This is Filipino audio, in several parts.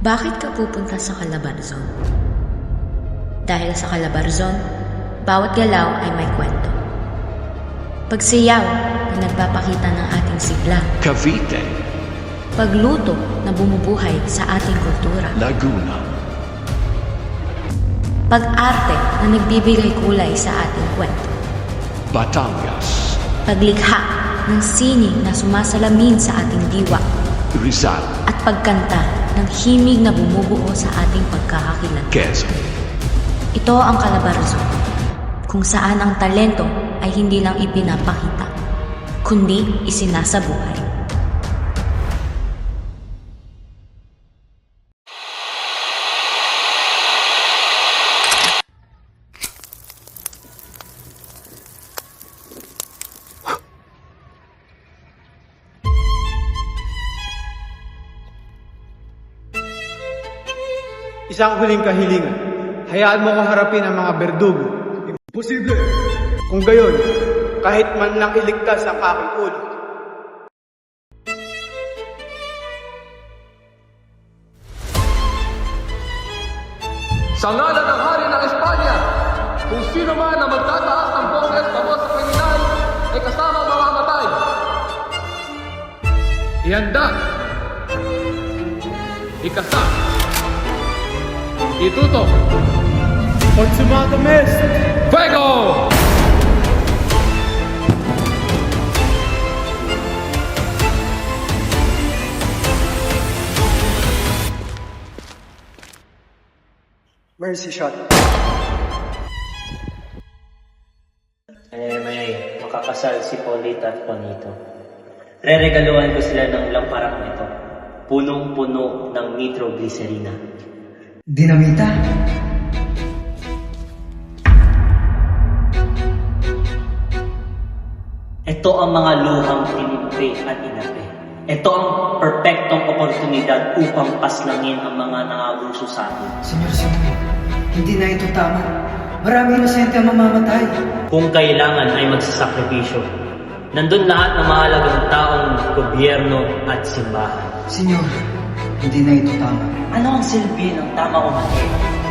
Bakit ka pupunta sa Calabarzon? Dahil sa Calabarzon, bawat galaw ay may kwento. Pagsiyaw na nagpapakita ng ating sigla. Cavite, Pagluto na bumubuhay sa ating kultura. Laguna, Pag-arte na nagbibigay kulay sa ating kwento. Batangas, Paglikha ng sining na sumasalamin sa ating diwa. Rizal, At pagkanta ng himig na bumubuo sa ating pagkakakilanlan. Quezon, Ito ang Calabarzon, kung saan ang talento ay hindi lang ipinapakita, kundi isinasabuhay. Isang huling kahilingan. Hayaan mo ko harapin ang mga berdugo. Imposible. Kung gayon, kahit man lang iligtas ang aking ulo. Sa ngalan ng Hari ng Espanya, kung sino man na magtataas ng boses pabot sa kriminal ay kasama mamamatay. Ihanda. Ikasa. Itutok. Consumatum est! Fuego! Mercy shot. May makakasal si Paulita at Juanito. Reregaluhan ko sila ng lamparang ito. Punong-puno ng nitroglycerina. Dinamita? Ito ang mga luhang tinipre at inape. Ito ang perpektong oportunidad upang paslangin ang mga nangabuso sa atin. Senyor, hindi na ito tama. Marami inosente ang mamamatay. Kung kailangan ay magsasakripisyo. Nandun lahat ng mahalagang taong gobyerno at simbahan. Senyor, hindi na ito tama. Ano ang silbi ng tama o mali?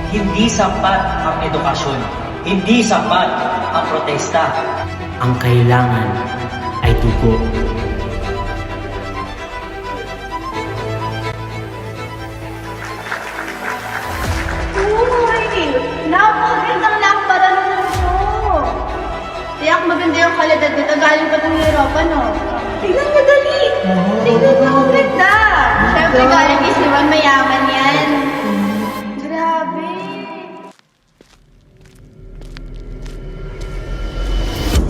Hindi sapat ang edukasyon. Hindi sapat ang protesta. Ang kailangan ay dugo. Uy! Napakagandang lampara ng ito! Tiyak maganda yung kalidad nito galing pa ng Europa, no? Tingnan mo dali! Tingnan mo ang ganda! Siyempre galing kay Siwan, mayaman yan. Grabe!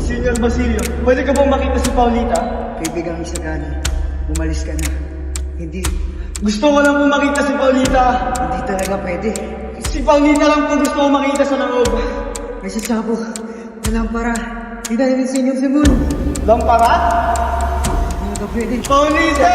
Senior Basilio, pwede ka bang makita si Paulita? Kaibigang Isagani, umalis ka na. Hindi Gusto ko lang po makita si Paulita. talaga pwede. Si Paulita lang po gusto ko makita sa loob. May sasabog na lampara. Hindi dahil ng Senyor Simon. Lampara? Talaga pwede. Paulita!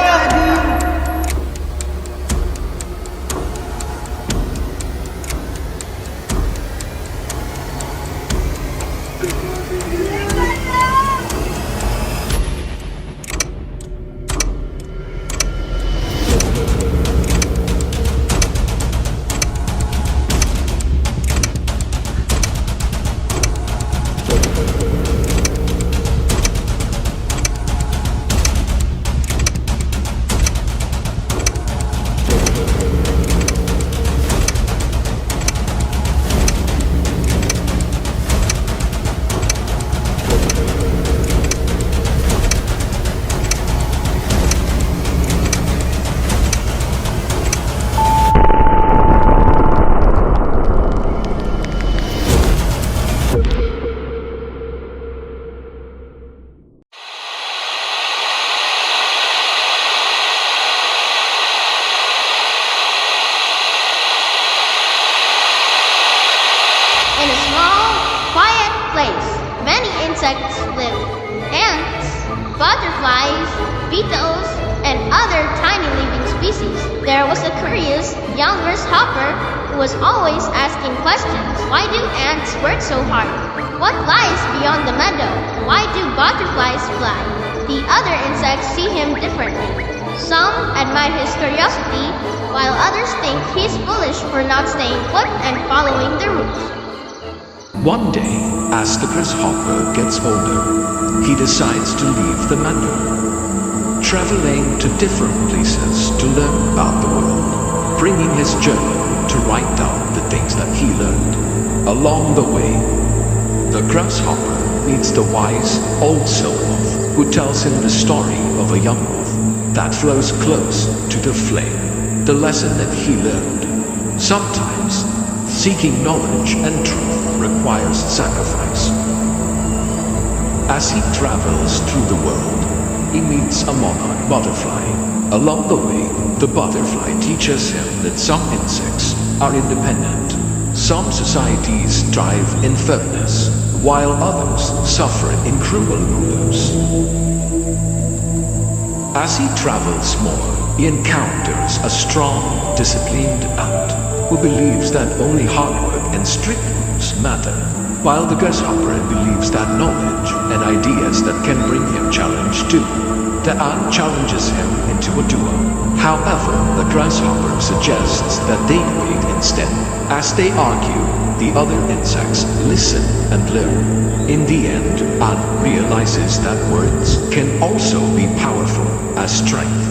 In a small, quiet place, many insects live. Ants, butterflies, beetles, and other tiny living species. There was a curious young grasshopper who was always asking questions. Why do ants work so hard? What lies beyond the meadow? Why do butterflies fly? the other insects see him differently. Some admire his curiosity, while others think he's foolish for not staying put and following the rules. One day, as the grasshopper gets older, he decides to leave the meadow, traveling to different places to learn about the world, bringing his journal to write down the things that he learned. Along the way, the grasshopper meets the wise old silk wolf, who tells him the story of a young wolf that flows close to the flame, the lesson that he learned. Sometimes, seeking knowledge and truth requires sacrifice. As he travels through the world, he meets a monarch butterfly. Along the way, the butterfly teaches him that some insects are independent. Some societies thrive in fairness, while others suffer in cruel rulers. As he travels more, he encounters a strong, disciplined ant who believes that only hard work and strict rules matter, while the grasshopper believes that knowledge and ideas that can bring him challenge too. The ant challenges him into a duel. However, the grasshopper suggests that they debate instead. As they argue, the other insects listen and learn. In the end, ant realizes that words can also be powerful as strength.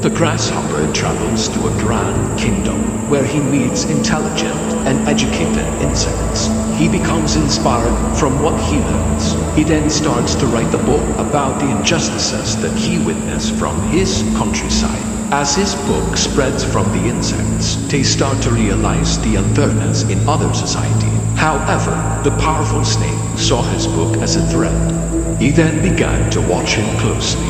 The grasshopper travels to a grand kingdom where he meets intelligent and educated insects. He becomes inspired from what he learns. He then starts to write a book about the injustices that he witnessed from his countryside. As his book spreads from the insects, they start to realize the unfairness in other society. However, the powerful snake saw his book as a threat. He then began to watch him closely.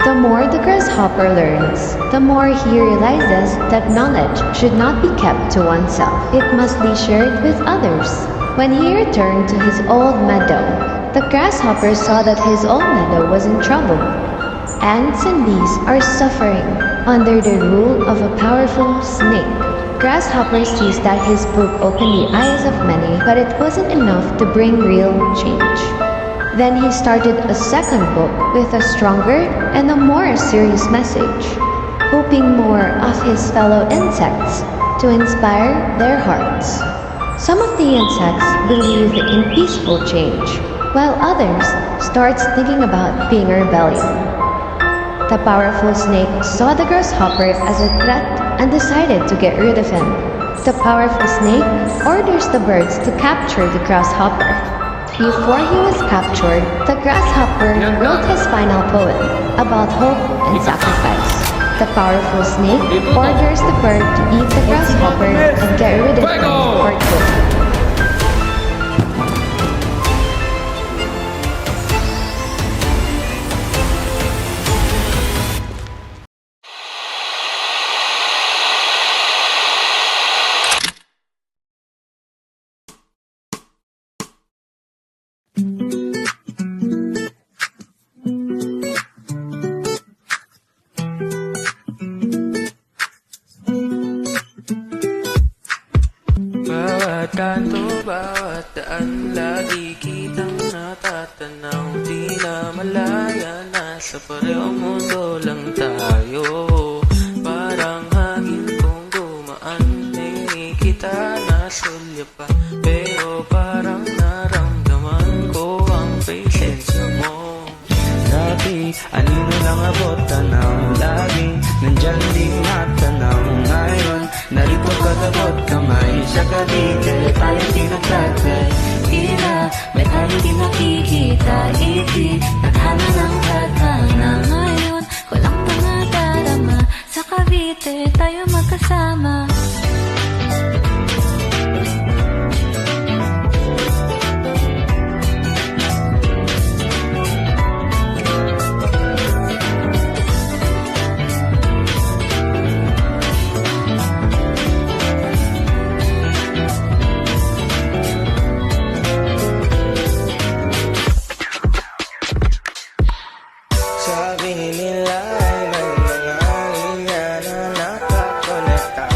The more the grasshopper learns, the more he realizes that knowledge should not be kept to oneself. It must be shared with others. When he returned to his old meadow, the grasshopper saw that his old meadow was in trouble. Ants and bees are suffering under the rule of a powerful snake. Grasshopper sees that his book opened the eyes of many, but it wasn't enough to bring real change. Then he started a second book with a stronger and a more serious message, hoping more of his fellow insects to inspire their hearts. Some of the insects believe in peaceful change, while others start thinking about being a rebellion. The powerful snake saw the grasshopper as a threat and decided to get rid of him. The powerful snake orders the birds to capture the grasshopper. Before he was captured, the grasshopper wrote his final poem about hope and sacrifice. The powerful snake orders the bird to eat the grasshopper and get rid of him for good. Bawat kanto, bawat daan, lagi kitang natatanaw. Di na malaya, nasa parehong mundo lang tayo. Parang hangin kong dumaan, hindi kita nasulyapan. Pero parang naramdaman ko ang presensya mo. Dati, anino lang abot tanaw, laging nandyan di matanaw. Ngayon, narito kagabot kamay sa Cavite, tayong tinagtagay. Ina, may tayo di nakikita, iti, naghana ng tadhana. Ngayon, walang pangadarama, sa Cavite, tayo magkasama. Sabi nila ay may mga linya na nakakonekta.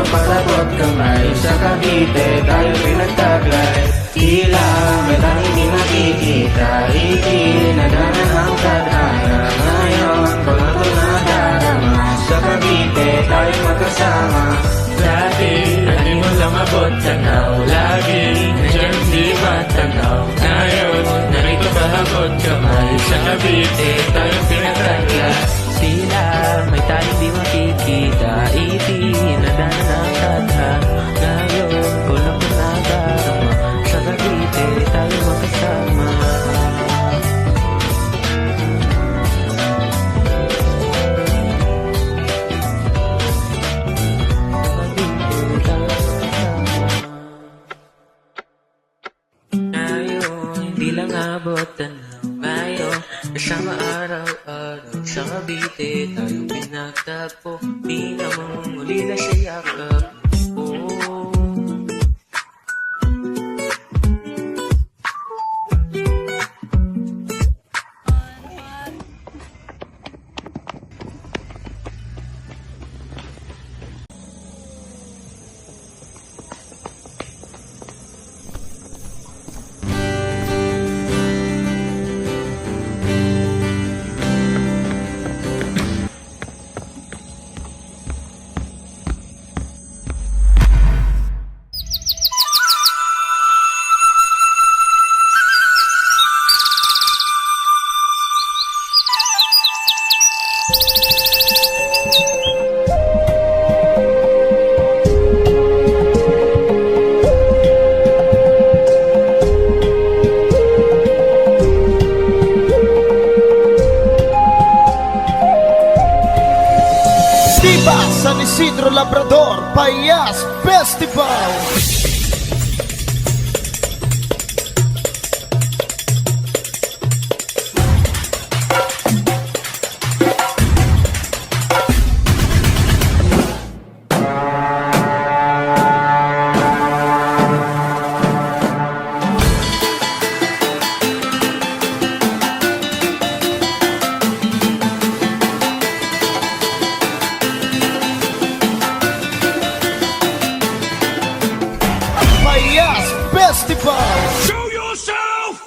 palabot kamay. Sa Cavite tayo pinagtaglay. Tila may tanging di makikita. Ikinadanan ang tadhana. Ngayon bago na darama. Sa Cavite tayo magkasama. Dati hindi mo lang abot tanaw. Lagi nandiyan di matanaw. Ngayon narito palabot kamay. Sa Cavite tayo pinagtaglay. Sila may tayong di makikita. Itinadanan ang tadha. Ngayon kulang na nadarama. Sa Cavite tayo magkasama. Ngayon hindi lang abot tanaw. Ngayon kasama araw-araw. Sa Cavite tayo pinagtagpo. Di na muli na siya yakap mo. Diba San Isidro Labrador Payas Festival. Payas Festival. Show yourself!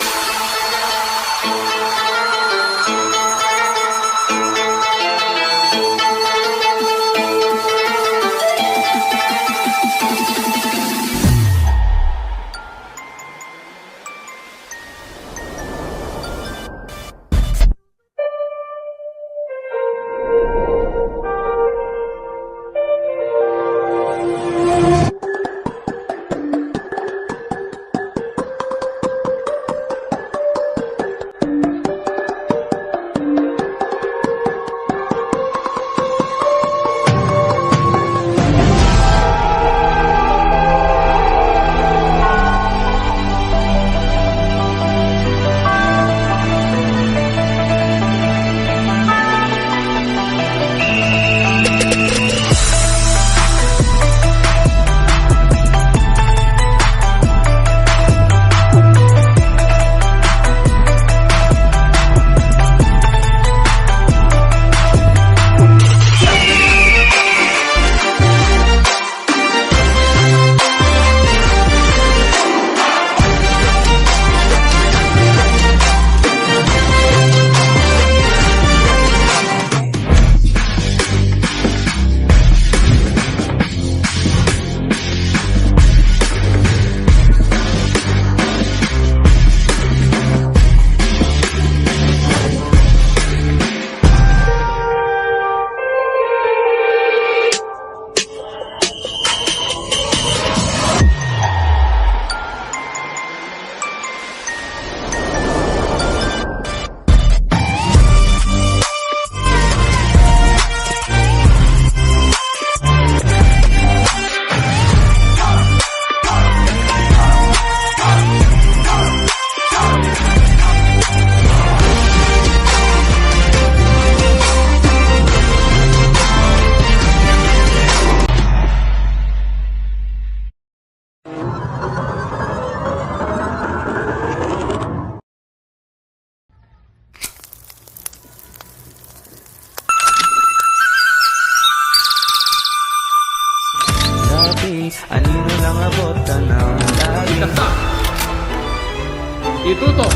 tanaw lagi Ikasa, itutok,